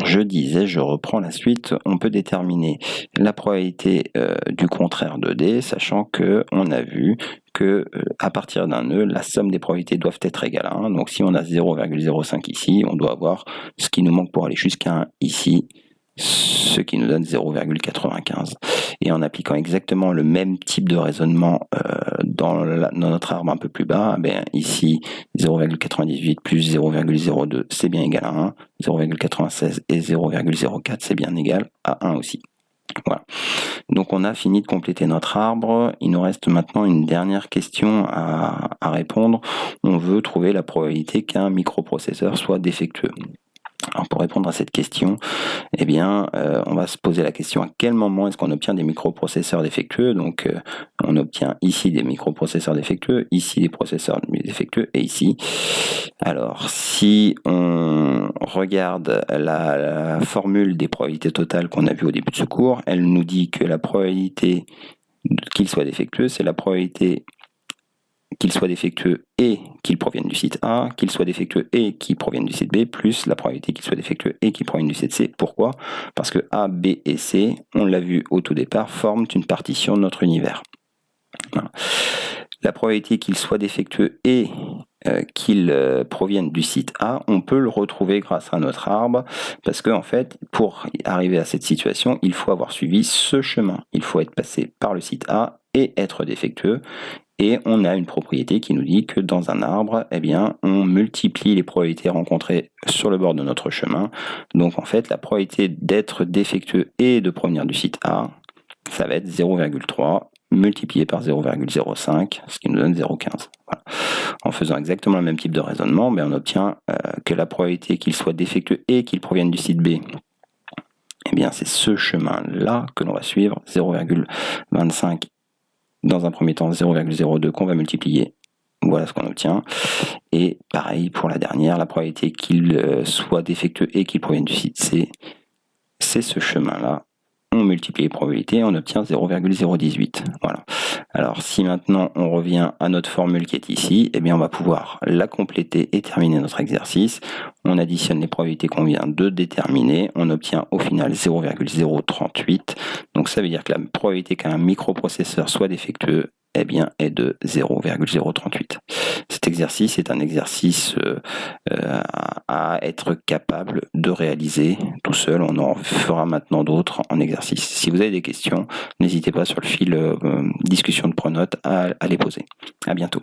je disais, je reprends la suite, on peut déterminer la probabilité du contraire de D, sachant qu'on a vu que à partir d'un nœud, la somme des probabilités doivent être égales à 1. Donc si on a 0,05 ici, on doit avoir ce qui nous manque pour aller jusqu'à 1 ici, ce qui nous donne 0,95. Et en appliquant exactement le même type de raisonnement dans notre arbre un peu plus bas, ici 0,98 plus 0,02 c'est bien égal à 1, 0,96 et 0,04 c'est bien égal à 1 aussi. Voilà. Donc on a fini de compléter notre arbre. Il nous reste maintenant une dernière question à répondre. On veut trouver la probabilité qu'un microprocesseur soit défectueux. Alors pour répondre à cette question, on va se poser la question à quel moment est-ce qu'on obtient des microprocesseurs défectueux. Donc on obtient ici des microprocesseurs défectueux, ici des processeurs défectueux et ici. Alors si on regarde la formule des probabilités totales qu'on a vue au début de ce cours, elle nous dit que la probabilité qu'il soit défectueux, c'est la probabilité qu'il soit défectueux et qu'il provienne du site A, qu'il soit défectueux et qu'il provienne du site B, plus la probabilité qu'il soit défectueux et qu'il provienne du site C. Pourquoi ? Parce que A, B et C, on l'a vu au tout départ, forment une partition de notre univers. Voilà. La probabilité qu'il soit défectueux et qu'il provienne du site A, on peut le retrouver grâce à notre arbre, parce que en fait, pour arriver à cette situation, il faut avoir suivi ce chemin. Il faut être passé par le site A et être défectueux. Et on a une propriété qui nous dit que dans un arbre, on multiplie les probabilités rencontrées sur le bord de notre chemin. Donc en fait, la probabilité d'être défectueux et de provenir du site A, ça va être 0,3 multiplié par 0,05, ce qui nous donne 0,15. Voilà. En faisant exactement le même type de raisonnement, on obtient que la probabilité qu'il soit défectueux et qu'il provienne du site B, c'est ce chemin-là que l'on va suivre, 0,25 dans un premier temps 0,02 qu'on va multiplier. Voilà ce qu'on obtient. Et pareil pour la dernière, la probabilité qu'il soit défectueux et qu'il provienne du site C, c'est ce chemin-là. On multiplie les probabilités et on obtient 0,018. Voilà. Alors si maintenant on revient à notre formule qui est ici, on va pouvoir la compléter et terminer notre exercice. On additionne les probabilités qu'on vient de déterminer. On obtient au final 0,038. Donc ça veut dire que la probabilité qu'un microprocesseur soit défectueux est de 0,038. Cet exercice est un exercice à être capable de réaliser tout seul. On en fera maintenant d'autres en exercice. Si vous avez des questions, n'hésitez pas sur le fil discussion de pronote à les poser. À bientôt.